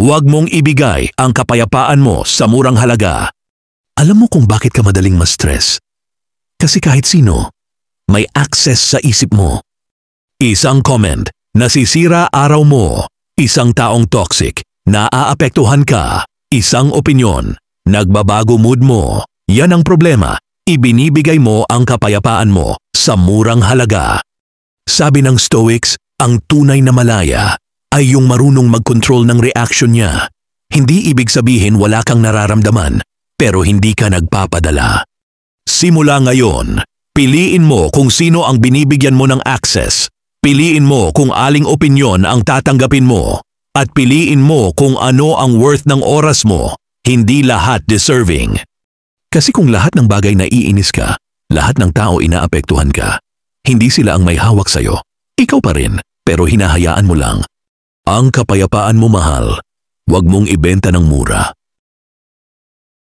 Huwag mong ibigay ang kapayapaan mo sa murang halaga. Alam mo kung bakit ka madaling ma-stress? Kasi kahit sino, may access sa isip mo. Isang comment, nasisira araw mo. Isang taong toxic, naaapektuhan ka. Isang opinyon, nagbabago mood mo. Yan ang problema. Ibinibigay mo ang kapayapaan mo sa murang halaga. Sabi ng Stoics, ang tunay na malaya ay yung marunong mag-control ng reaction niya. Hindi ibig sabihin wala kang nararamdaman, pero hindi ka nagpapadala. Simula ngayon, piliin mo kung sino ang binibigyan mo ng access. Piliin mo kung aling opinyon ang tatanggapin mo. At piliin mo kung ano ang worth ng oras mo. Hindi lahat deserving. Kasi kung lahat ng bagay na iinis ka, lahat ng tao inaapektuhan ka. Hindi sila ang may hawak sa'yo. Ikaw pa rin, pero hinahayaan mo lang. Ang kapayapaan mo mahal, huwag mong ibenta ng mura.